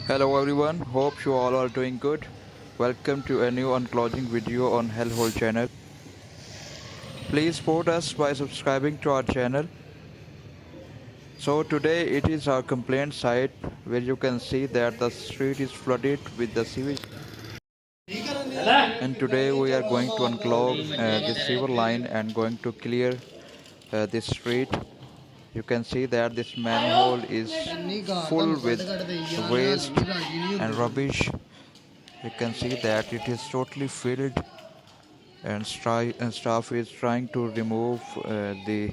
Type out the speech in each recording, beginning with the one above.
Hello everyone, hope you all are doing good. Welcome to a new unclogging video on Hellhole channel. Please support us by subscribing to our channel. So today it is our complaint site where you can see that the street is flooded with the sewage. And today we are going to unclog this sewer line and going to clear this street. You can see that this manhole is full with waste and rubbish. You can see that it is totally filled and staff is trying to remove there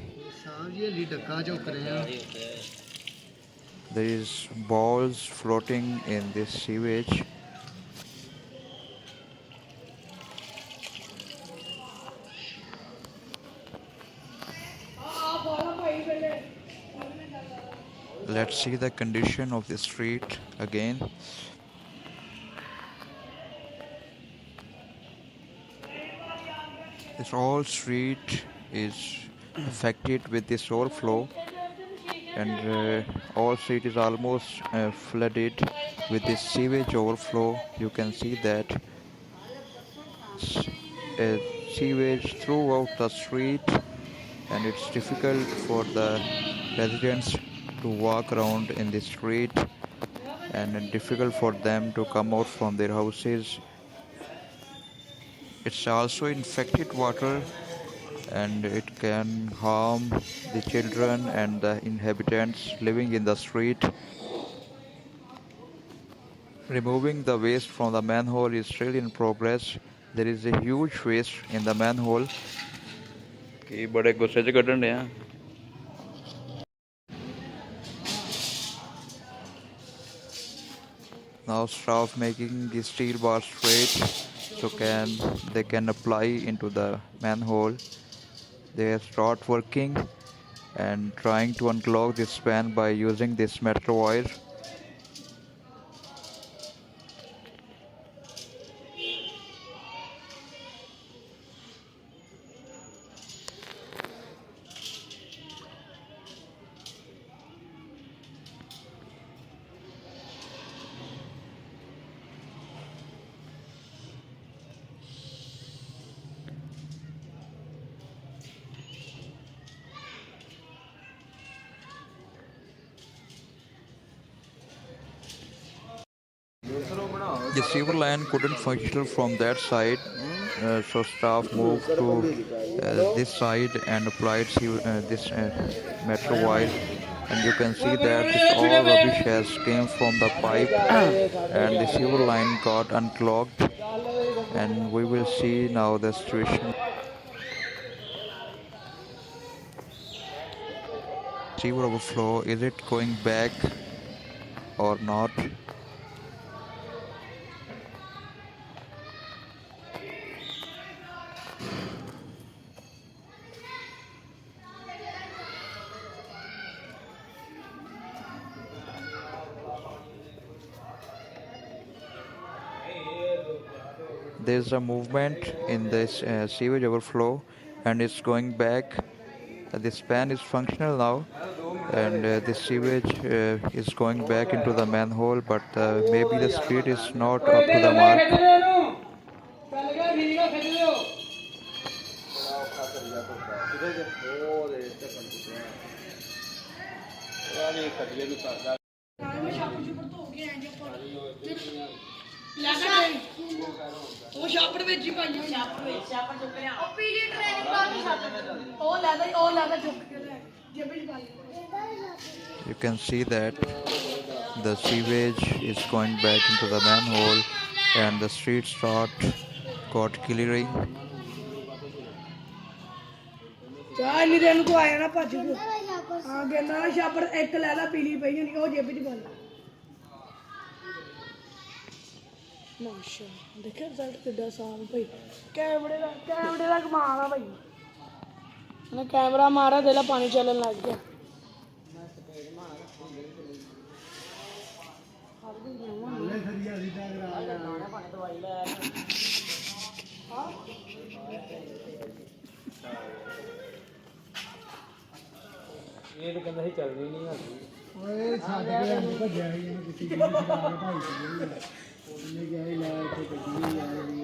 is balls floating in this sewage. Let's see the condition of the street again. This whole street is affected with this overflow, and all street is almost flooded with this sewage overflow. You can see that uh, sewage throughout the street, and it's difficult for the residents to walk around in the street, and difficult for them to come out from their houses. It's also infected water, and it can harm the children and the inhabitants living in the street. Removing the waste from the manhole is still in progress. There is a huge waste in the manhole. कि बड़े गुस्से च कड्ढन day uh Now staff making the steel bar straight so they can apply into the manhole. They start working and trying to unclog this span by using this metal wire. The sewer line couldn't function from that side, so staff moved to this side and applied this metal wire. And you can see that this all rubbish has came from the pipe, and the sewer line got unclogged. And we will see now the situation. Sewer overflow, is it going back or not? There's a movement in this sewage overflow, and it's going back. The span is functional now, and the sewage is going back into the manhole, but maybe the speed is not up to the mark. ਉਹ ਛਾਪੜ ਵਿੱਚ ਹੀ ਪਾਈ ਹੋਈ ਛਾਪੜ ਚੁੱਕ ਲਿਆ ਉਹ ਪੀਲੀ training ਪਾ ਕੇ ਛਾਪੜ ਉਹ ਲੈਦਾ ਚੁੱਕ ਕੇ ਲੈ ਜੇਬ ਵਿੱਚ ਪਾ You can see that the sewage is going back into the manhole, and the street got clearing. ਚਾਹ ਨਹੀਂ ਦੇਣ ਕੋ ਆਇਆ ਨਾ ਭੱਜ ਕੇ ਹਾਂ ਕਹਿੰਦਾ ਨਾ ਛਾਪੜ ਇੱਕ ਲੈ ਲੈ ਪੀਲੀ ਪਈ ਹੋਣੀ ਉਹ ਜੇਬ ਵਿੱਚ ਪਾ ਲੈ ਮਾਸ਼ਾ ਦੇਖਿਆ ਰਿਜ਼ਲਟ ਕਿੱਡਾ ਸਾਫ ਭਾਈ ਕੈਮਰੇ ਦਾ ਕਮਾਲ ਆ ਭਾਈ ਉਹਨੇ ਕੈਮਰਾ ਮਾਰਿਆ ਦੇ ਲਾ ਪਾਣੀ ਚੱਲਣ ਲੱਗ ਗਿਆ ਇਹ ਤਾਂ ਕਹਿੰਦਾ ਸੀ ਚੱਲਣੀ ਨਹੀਂ ਹੈਗੀ ਓਏ ਛੱਡ ਕੇ ਅੰਦਰ ਭੱਜਿਆ ਸੀ ਇਹਨੂੰ ਕਿੱਥੇ ਗਈ ਛਡਾ ਕੇ ਢਾਈ ਸੀ ਉਹਨੇ ਕਿਹਾ ਸੀ ਲੈ ਇੱਥੇ ਗੱਡੀ ਆ ਜਿਹੜੀ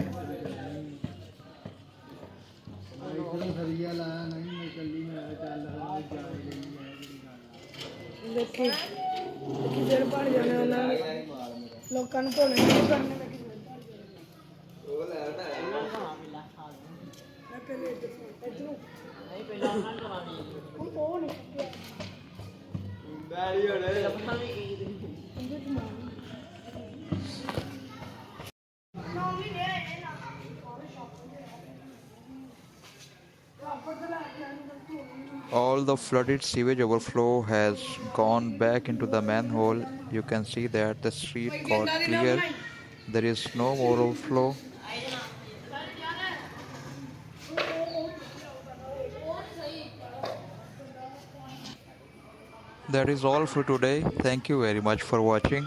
ਇੱਧਰੋਂ ਸਰੀਆ ਲਾਇਆ ਨਹੀਂ ਮੈਂ ਚੱਲੀ ਮੈਂ ਕਿਹਾ ਚੱਲ ਹੁਣ ਜਾ ਹੀ ਗਈ ਹੈ ਜਿਹੜੀ ਗੱਲ ਦੇਖੀ ਦੇਖੀ ਫਿਰ ਪੜ ਜਾਣੇ ਉਹਨਾਂ ਨੇ ਲੋਕਾਂ ਨੂੰ ਧੋਣੇ ਨਹੀਂ ਕਰਨੇ ਲੱਗੀ ਉਹ ਲੈ ਮੈਂ ਪਹਿਲੇ ਇੱਧਰੋਂ ਨਹੀਂ ਪਹਿਲਾਂ ਉਹਨਾਂ ਨੂੰ ਲਵਾਣੀ ਉਹ ਨਹੀਂ ਬੈਰੀ ਹੋਣੇ ਲੱਭਣਾ ਵੀ ਕੀ All the flooded sewage overflow has gone back into the manhole. You can see that the street got clear. There is no more overflow. That is all for today. Thank you very much for watching.